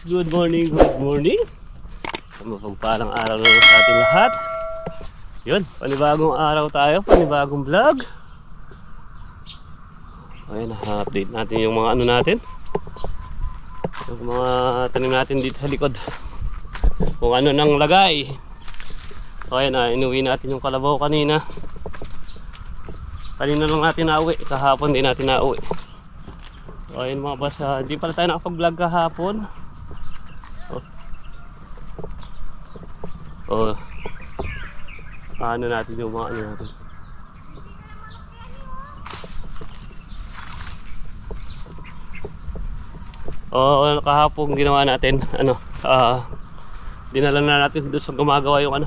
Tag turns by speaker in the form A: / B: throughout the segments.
A: good morning, good morning. Mapagpalang araw na sa ating lahat. Yun, panibagong araw tayo, panibagong vlog. Ayan, update natin yung mga ano natin, yung mga tanim natin dito sa likod, kung ano nang lagay. Ayan, inuwi natin yung kalabaw kanina. Kanina lang natin nauwi, kahapon din natin nauwi. Ayan mga boss, hindi pala tayo nakapag-vlog kahapon. Ano natin yung mga ano natin. Kahapon ginawa natin dinala na natin doon sa gumagawa yung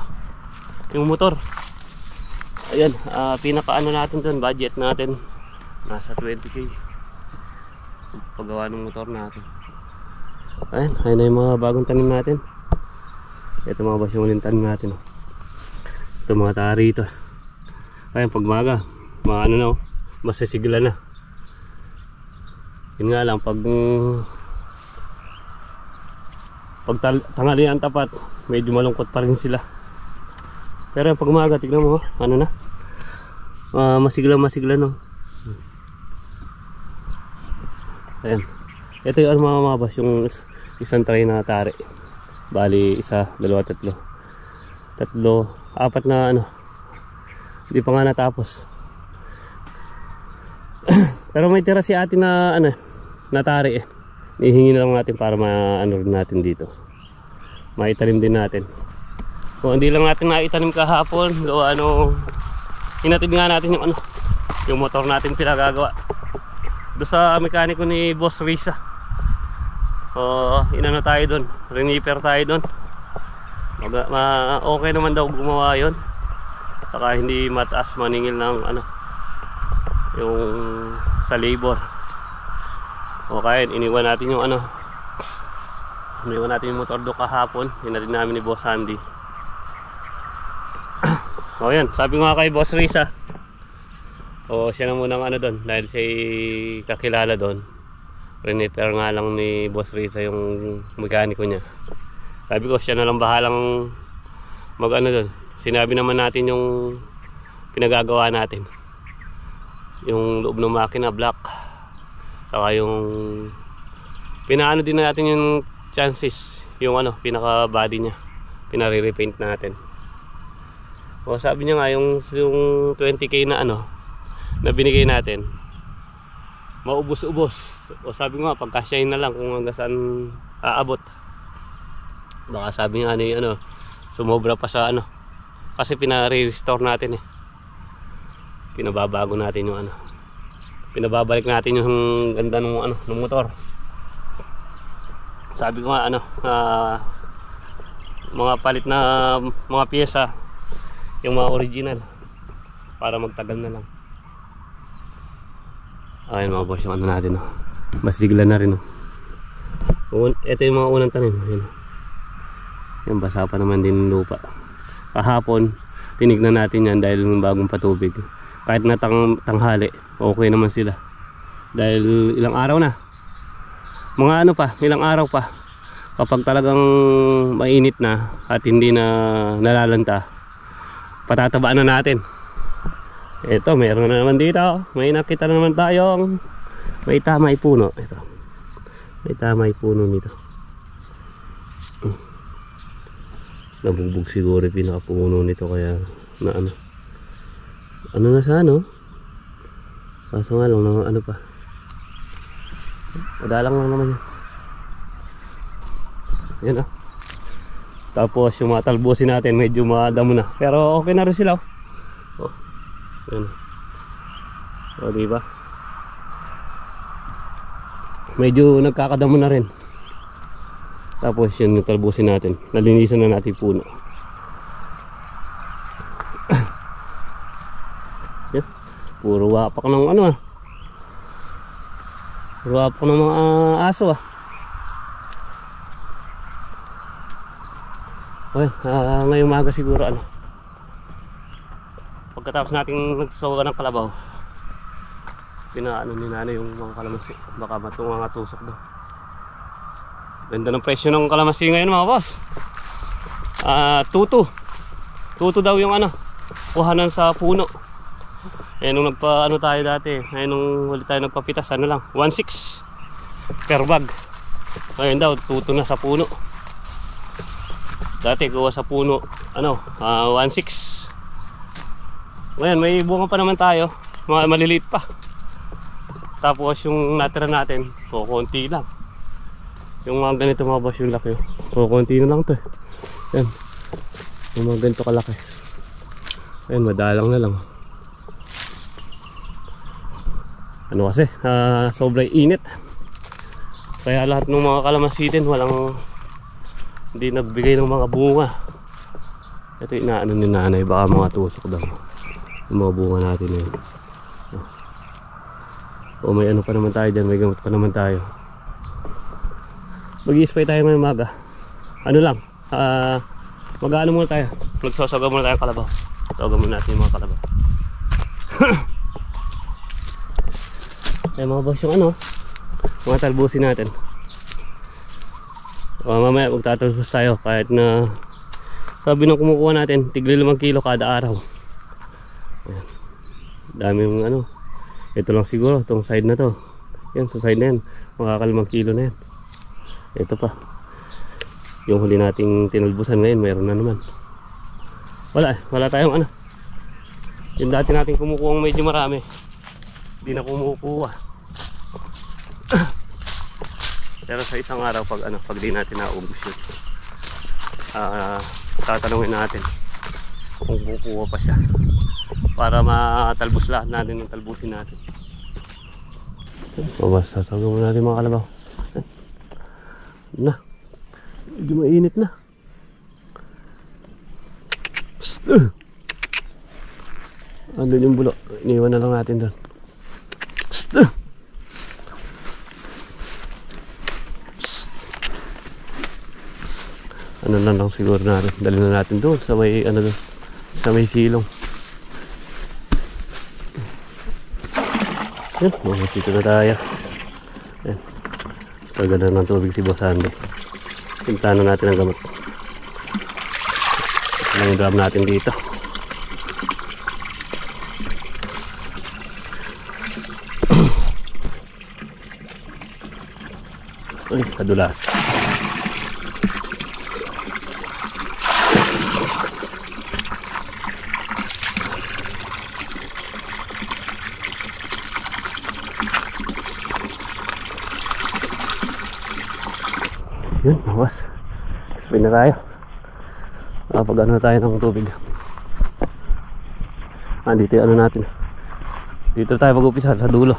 A: yung motor. Ayan, pinaka natin doon, budget natin nasa 20k paggawa ng motor natin. Ayan na yung mga bagong tanim natin. Ito mga boss yung uling tanim natin. Ito mga tari ito. Ayan, pagmaga mga masisigla na. Yun nga lang, pag tanghalian tapat, medyo malungkot pa rin sila. Pero yung pagmaga, tignan mo, masigla no. Ayan, ito yung mga boss, yung isang tray na tari. Bali, isa, dalawa, tatlo, apat na hindi pa nga natapos. Pero may tira si ate na natari ihingi na lang natin para natin dito, maitanim din natin. Kung hindi lang natin naitanim kahapon, hinatid nga natin yung motor natin pinagagawa doon sa mekaniko ni Boss Risa. Tayo doon, reniper tayo doon. Okay naman daw gumawa yon, saka hindi mataas maningil ng yung sa labor. Okay, iniwan natin yung iniwan natin yung motor doon kahapon, hinatid namin ni Boss Andy. Yan, sabi nga kay Boss Risa, siya na munang doon, dahil siya kakilala doon. Reniper nga lang ni Boss Risa yung mekaniko niya. Sabi ko siya na lang bahalang doon. Sinabi naman natin yung pinagagawa natin, yung loob ng makina black, saka yung pinaano din natin yung chances, yung pinaka body niya pinare-repaint natin. Sabi niya nga yung 20k na na binigay natin, maubos-ubos. Sabi nga pagkasyahin na lang kung hanggang saan aabot. Baka sabi nga sumobra pa sa kasi pinare-restore natin pinababago natin yung pinababalik natin yung ganda ng ng motor. Sabi ko nga mga palit na mga piyesa, yung mga original, para magtagal na lang. Ayan mga boss, yung natin masigla na rin. Ito yung mga unang tanim. Yan, basa pa naman din yung lupa. Kahapon tinignan natin yan dahil ng bagong patubig. Kahit na tanghali, okay naman sila. Dahil ilang araw na, mga ilang araw pa, kapag talagang mainit na at hindi na nalalanta, patatabaan na natin. Ito, meron na naman dito. May nakita na naman tayong may tamay puno. Ito, may tamay puno nito. Nabugbog siguro yung pinakapuno nito, kaya na na sa kaso nga lang pa, madalang lang naman yan. Tapos yung mga talbusin natin medyo madamo na, pero okay na rin sila. Yan. Diba? Medyo nagkakadamo na rin. Tapos yun yung talbusin natin, nalinisan na natin puno. Yan. Puro wapak ng puro wapak ng mga aso ngayong umaga siguro pagkatapos nating nagsawa ng kalabaw, pinaano ni nanay yung mga kalamansi, baka mga tusok daw. Ganda ng presyo ng kalamansi ngayon mga boss. 2-2 daw yung ano, kuhanan sa puno. Eh nung nagpa-ano tayo dati, ngayon nung huli tayo nagpapitas, ano lang, 1.6 per bag. Ngayon daw, 2-2 na sa puno. Dati kuha sa puno, ano, 1.6. Ngayon may bunga pa naman tayo, mga maliliit pa. Tapos yung natira natin, konti lang. Yung mga ganito mga boss, yung laki, konti na lang to. Yan, yung mga ganito kalaki. Ayan, madalang na lang. Ano kasi, sobrang init. Kaya lahat ng mga kalamansi din, hindi nagbigay ng mga bunga. Ito inaano ni nanay, baka mga tusok daw yung mga bunga natin na yun. O may ano pa naman tayo dyan, may gamot pa naman tayo. Mag-i-spray tayo ngayong umaga. Ano lang, mag-ano muna tayo, magsasaga muna tayo kalabaw. Tawagan muna natin yung mga kalabaw. Ay mga boss, yung ano, mga talbusin natin. Mamaya magtatalbos tayo kahit na sabi ng kumukuha natin tigli 5 kilo kada araw. Ayan. Dami yung ano, ito lang siguro itong side na to. Yan sa side na yan, makaka 5 kilo na yan. Ito pa, yung huli nating tinalbusan ngayon mayroon na naman. Wala tayong ano, yung dati nating kumukuha medyo marami, hindi na kumukuha. Pero sa isang araw pag di natin naubos yun, tatanungin natin kung kukuha pa siya para matalbos lahat natin ng talbusin natin. Basta sasagawin natin mga kalabaw. Na, medyo mainit na. Andun yung bulok, iniwan na lang natin doon. Ano na lang siguro natin, dali na natin doon sa may ano doon, sa may silong. Yan, dito na tayo. Yan, paganda ng tubig si Boss Andy. Tintahan na natin ang gamot. Ito lang yung drum natin dito. Uy, kadulas. Yun, awas. Spin na tayo. Pag ano tayo ng tubig. Dito yung ano natin. Dito tayo mag-upisa sa dulo.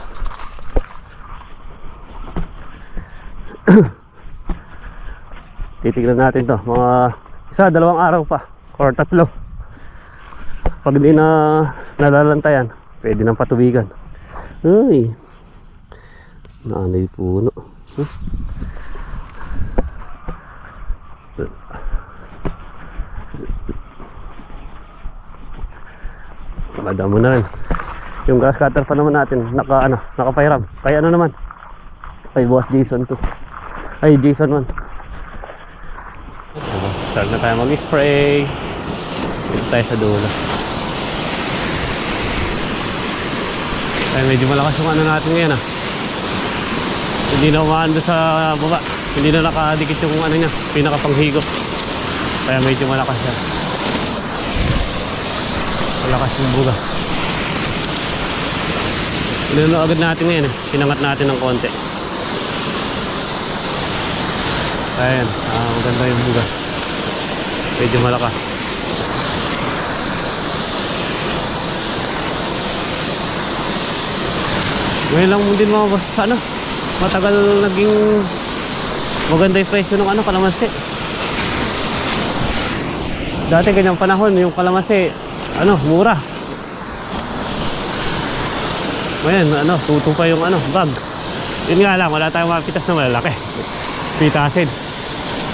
A: Titignan natin to. Mga 1-2 araw pa. Or 3. Pag hindi na nalalantayan, pwede nang patubigan. Ay. Naanay puno. Madamo na rin. Yung grass cutter pa naman natin nakapairam. Kaya ano naman, kay Boss Jason 2. Ay Jason 1. Start na tayo mag-spray. Dito tayo sa dulo. Ay medyo malakas yung ano natin ngayon Hindi na umaando sa baba. Hindi na nakadikit yung ano niya, pinakapanghigop. Kaya medyo malakas yan. Malakas yung buga. Inuno agad natin ngayon Pinangat natin ng konti. Ayan, maganda yung buga. Medyo malakas. Ngayon lang din mga boss, matagal naging maganda yung presyo ng kalamansi. Dati ganyang panahon yung kalamansi mura. Ngayon tuto pa yung bag. Yun nga lang, wala tayong mapitas na malalaki. Pitasin,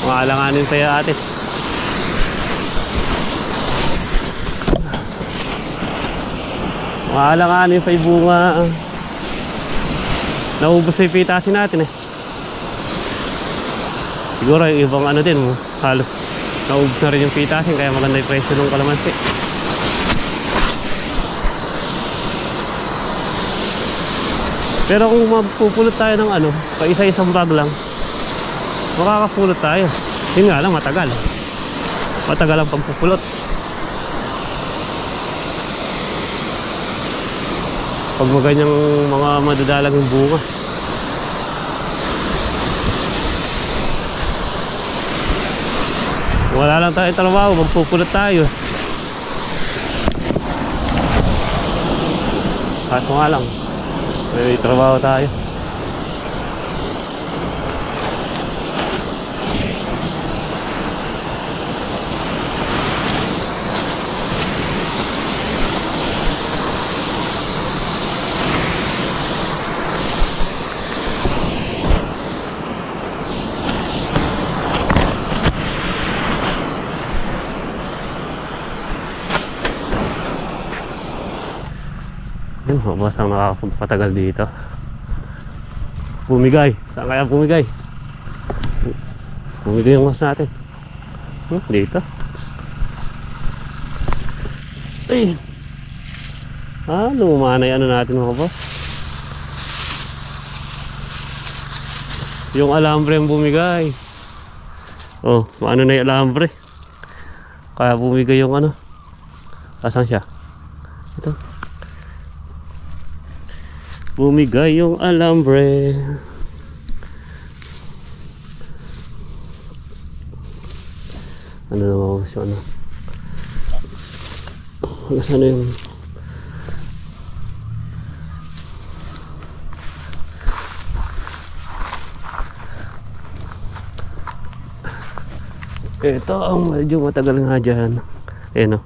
A: maalanganin tayo ate. Maalanganin pa yung bunga. Naubos na yung pitasin natin Siguro yung ibang ano din, halos naubos na rin yung pitasin, kaya maganda yung presyo ng kalamansi. Pero kung mapupulot tayo ng ano, pa isa-isang bag lang, makakapulot tayo. Yun nga lang, matagal ang pagpupulot. Pag maganyang mga madadalang yung bunga. Wala lang tayo trabaho, magpupulot tayo. Kaso nga lang, may trabaho tayo. Boss ang nakakapagpatagal dito. Bumigay. Saan kaya bumigay? Bumigay yung boss natin. Dito. Ay. Lumanay ano natin mga boss. Yung alambre ang bumigay. Ano na yung alambre. Kaya bumigay yung ano. Asan siya? Ito. Bumigay yung alambre. Ano naman siya, ano? Saan yung ito ang medyo matagal nga dyan. Ayan o.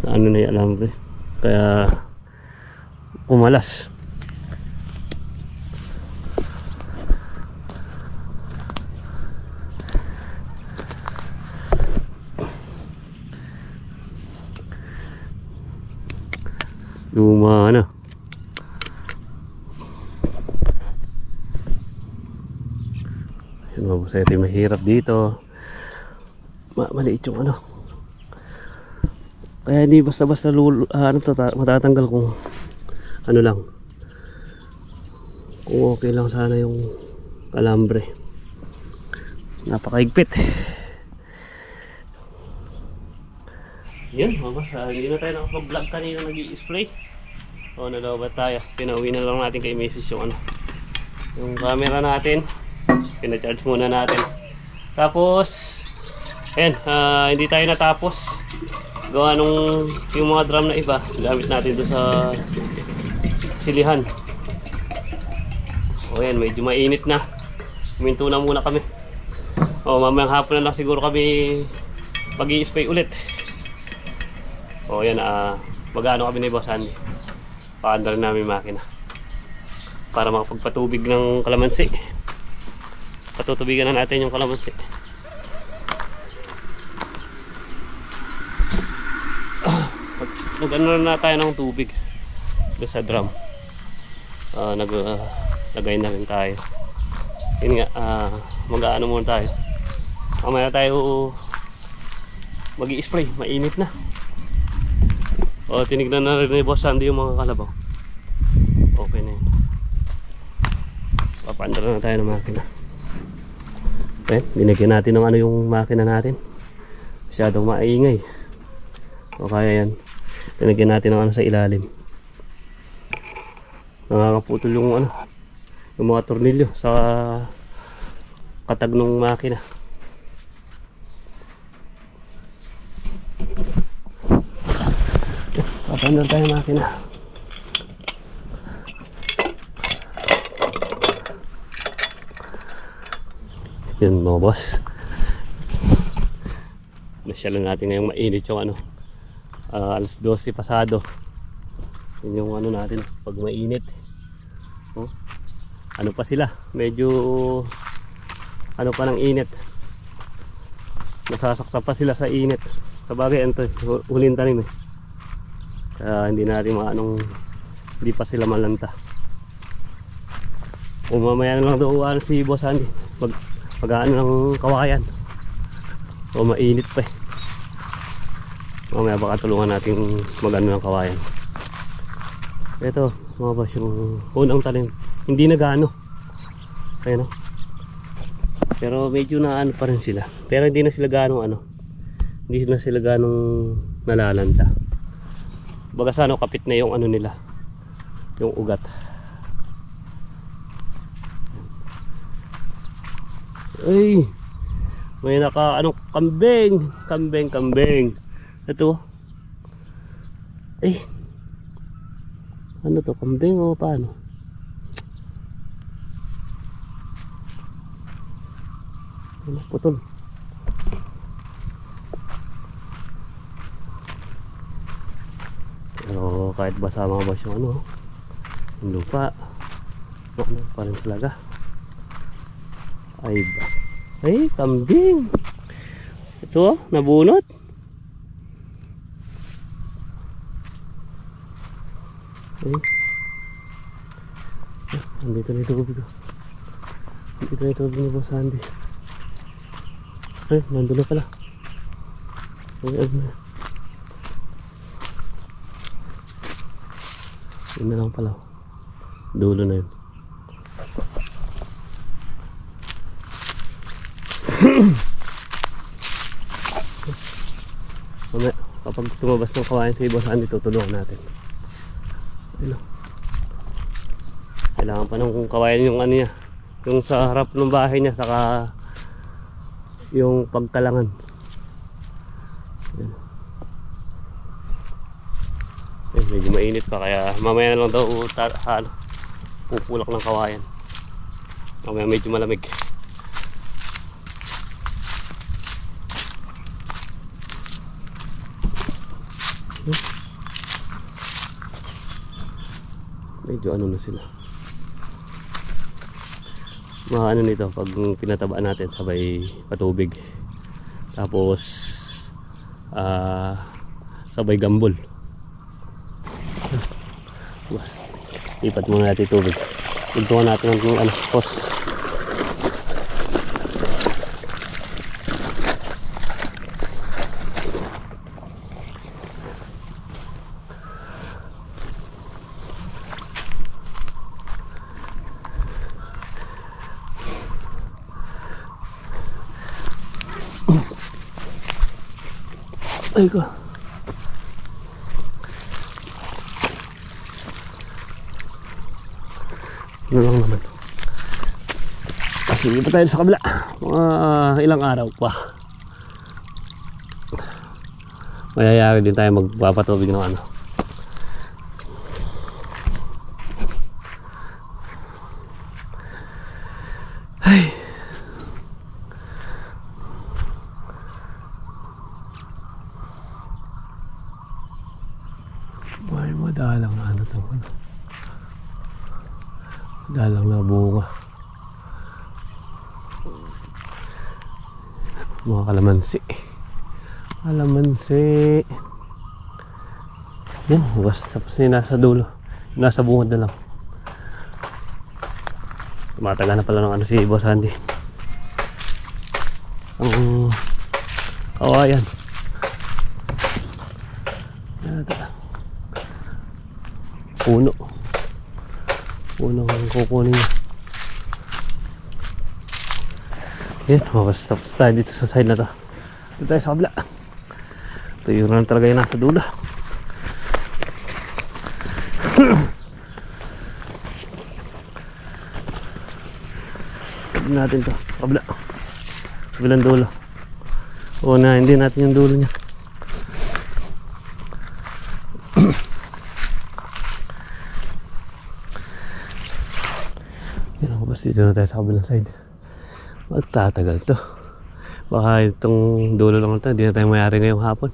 A: Ano na yung alambre. Kaya kumalas. Luma na. Ayun mga boss, ito yung mahirap dito. Maliit yung ano. Kaya hindi basta-basta matatanggal kung ano lang. Kung okay lang sana yung alambre. Napakaigpit. Yun mga boss, hindi na tayo nakapag-vlog kanina nag-i-spray. Nalabat tayo. Pinauwi na lang natin kay Mrs. yung ano, yung camera natin. Pina-charge muna natin. Tapos ayan, hindi tayo natapos gawa nung yung mga drum na iba gamit natin doon sa silihan. Ayan, medyo mainit na. Huminto na muna kami. Mamayang hapon na lang siguro kami mag-i-spray ulit. Ayan, mag-ano kami ni Boss Andy. Paandar namin makina para makapagpatubig ng kalamansi. Patutubigan na natin yung kalamansi. Nag-ano na tayo ng tubig doon sa drum. Lagay na rin tayo. Yun nga, mag-ano muna tayo. Mamaya tayo mag-i-spray, mainit na. Tinignan na rin ni Boss Sandy yung mga kalabaw. Okay na yun. Papaandar na tayo ng makina. Okay, binigyan natin ng ano yung makina natin. Masyadong maingay. Kaya yan, binigyan natin ng ano sa ilalim. Nakakaputol yung ano, yung mga tornilyo sa katag ng makina. Papandar tayo makina. Yun mga boss, nasyalan natin ngayong mainit yung ano, alas 12 pasado. Yun yung ano natin pag mainit. Ano pa sila, medyo ano pa ng init, nasasakta pa sila sa init. Sabagay ito, huling tanim eh. Kaya hindi natin hindi pa sila malanta. Mamaya na lang daw si Boss Andy mag-aano ng kawayan. O mainit pa eh. Mamaya baka tulungan natin mag-ano ng kawayan. Ito mga boss, yung unang talim hindi nag-ano. Ayan o. Pero medyo naano pa rin sila. Pero hindi na sila ganong ano. Hindi na sila ganong nalalanta. Baga sa ano, kapit na yung ano nila. Yung ugat. Ay, may naka ano, kambing. Kambing. Ito. Ay. Ano to, kambing o paano? Ano, putol. Pero kahit basa mga boss yung ano, yung lupa, ano pa rin talaga. Ay ba? Ay, kambing. Ito, nabunot. Ay. Andito na ito tubig. Andito na ito tubig ni Boss Andy. Ay, nandun na pala. Ay. Yun na lang pala. Dulo na yun. Mamaya, kapag tumabas ng kawayan si Boss Andy, tutulungan natin. Ayun. Kailangan pa ng kawayan yung ano niya, yung sa harap ng bahay niya, saka yung pagkalangan. Ayun. Eh, medyo mainit pa, kaya mamaya na lang daw pupulak ng kawayan. Mamaya medyo malamig. Medyo ano na sila. Mga ano nito, pag pinatabaan natin sabay patubig, tapos sabay gambol. Lipat muna natin tubig. Tuntungan natin ng ano, hose. Ay ko. Ano lang naman. Kasi pa tayo sa kabila. Mga ilang araw pa. Mayayari din tayo magpapatubig ng ano. Ay. May madalang na ano itong ano. Madalang na bunga. Mga kalamansi. Kalamansi. Yan, basta tapos na nasa dulo. Nasa bungad na lang. Tumataga na pala ng ano si Boss Andy. Ang kawayan. Puno ang kukunin niya. Yan, tapos tayo dito sa side na to. Dito tayo sa kabila. Ito yung lang talaga yung nasa dulo. Hindi natin to kabila. Kabilang dulo. O na, hindi natin yung dulo niya. Dito na tayo sa kabilang side. Magtatagal to. Baka itong dulo lang ito, hindi na tayo mayari ngayong hapon.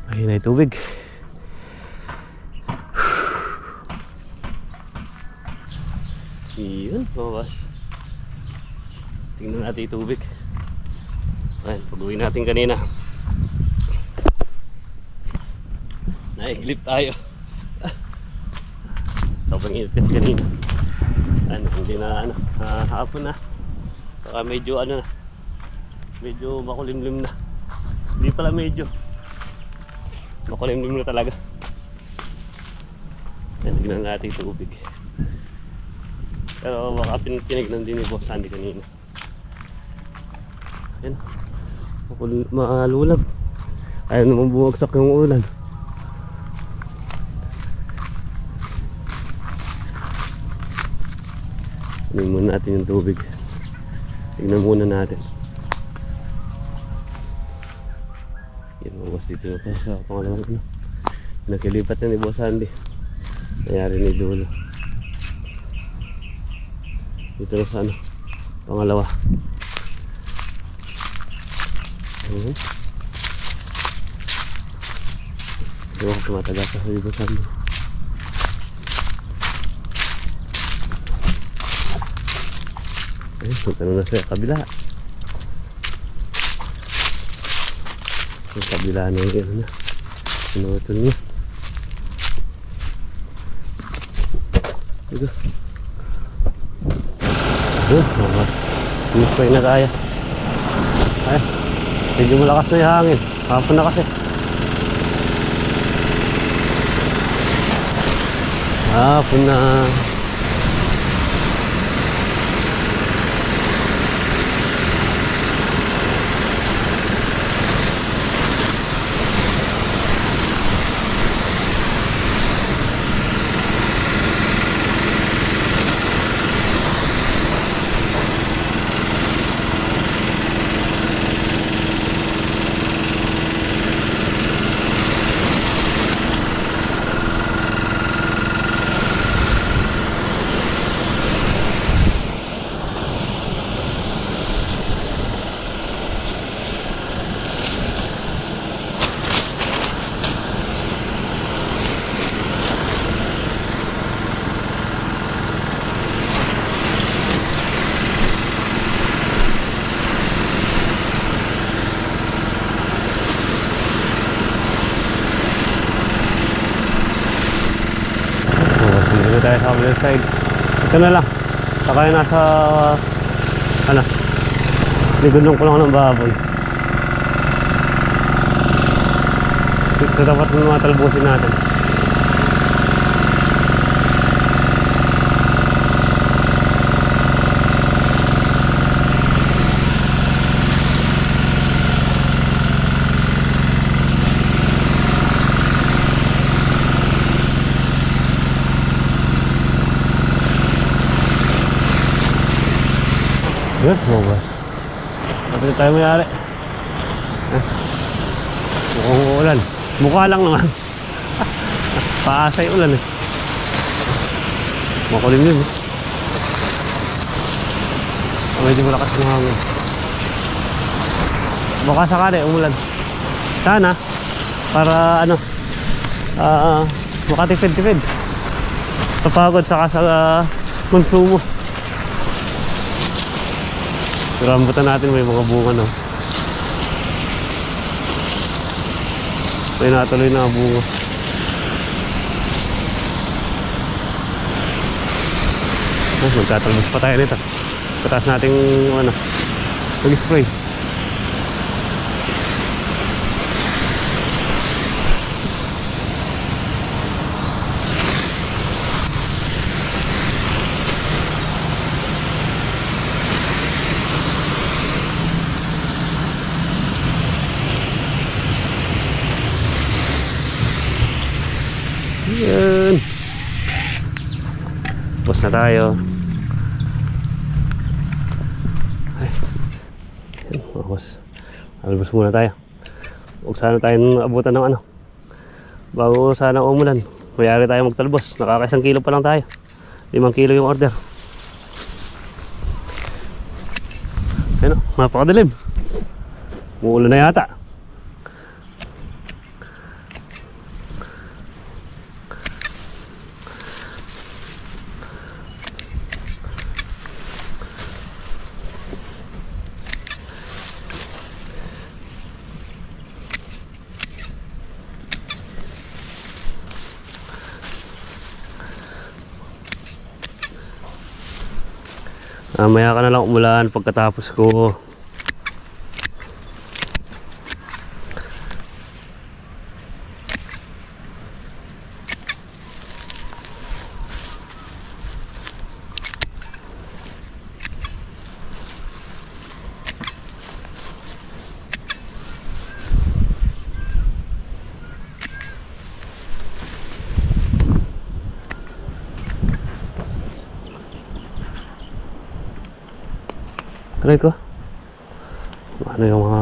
A: Mahina yung tubig. Yun, mga boss. Tingnan natin yung tubig. Ayan, pag-uwi natin kanina, naiglip tayo. Sobrang init kasi kanina. Ano, hindi na ano, hapon na. Saka medyo ano na, medyo makulimlim na. Hindi pala medyo makulimlim na talaga. Yan, tignan natin yung tubig. Pero baka pinignan din ni Boss Sandy kanina. Yan, malulab. Ayaw naman bumagsak yung ulan. Tignan muna natin yung tubig. Tignan muna natin. Yan, mawas dito na tayo sa pangalawang ano. Nakilipat na ni Boss Sandy. Nangyari ni Dulo. Dito na sa ano, pangalawa. Hindi ako tumataga sa Boss Sandy. Punta na sa kabila. Sa kabila na yung ano na. Pinutol niya. Ito. Spray na kaya. Ay, medyo malakas na yung hangin. Hapon na kasi. Hapon na. Dito tayo sa other side. Ito na lang. Saka yung nasa ano, ligulong ko lang ng baboy. Ito dapat mga talbusin natin. Yes, mga kapit tayo mayari. Mukhang ulan. Mukha lang naman. Paasay ulan eh. Makulim yun eh. Medyo malakas ng hangin. Baka sakali umulan. Sana para ano, makatipid-tipid. Kapagod saka sa konsumo. Rambutan natin may mga bunga no. May natuloy na bunga. Magtatalbos pa tayo nito. Pataas natin ano, mag-spray. Yan. Tapos na tayo. Ay. Yan, tapos albos muna tayo. Huwag sana tayong abutan ng ano, bago sana umulan. Mayari tayo magtalbos. Nakaka 1 kilo pa lang tayo. 5 kilo yung order. Ayun o, napakadilim. Muulan na yata. Maya ka na lang umulan pagkatapos ko. Aray ko. Ano yung mga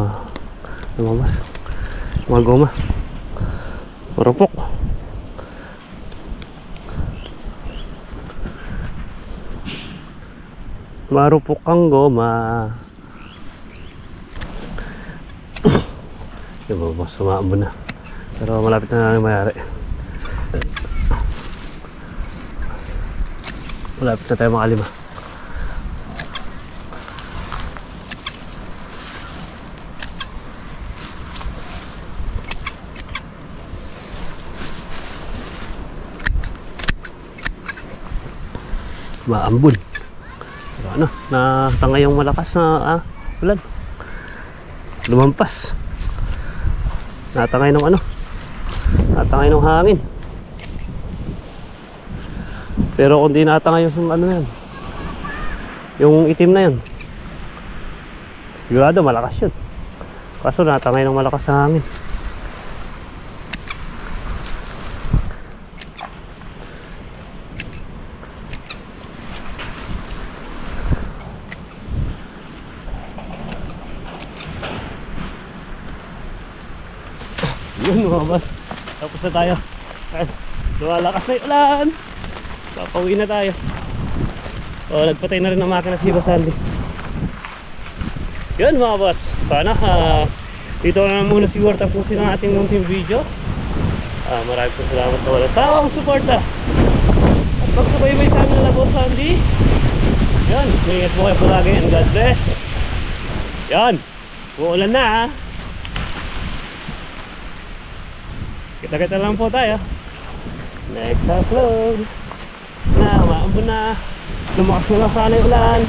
A: lumamas? Mga goma. Marupok. Marupok ang goma. Yung mga sumaambon na. Pero malapit na namin mayari. Malapit na tayo makalima. Maambon. Ano, natangay yung malakas na ulan. Lumampas. Natangay ng ano? Natangay ng hangin. Pero kung di natangay yung ano na yan, yung itim na yan, sigurado malakas yun. Kaso natangay ng malakas na hangin. Yun mga boss, tapos na tayo. Lumalakas na yung ulan. Papauwi na tayo. Nagpatay na rin ang makina si Boss Andy. Yun mga boss, sana dito na muna siguro tapusin ang ating munting video. Maraming po salamat na wala sawang suporta at magsubaybay sa amin na Boss Andy. Yan, ingat po kayo palagi and God bless. Yan, uulan na. Kita-kita lang po tayo next upload na maambon na. Lumakas na lang sana yung ulan.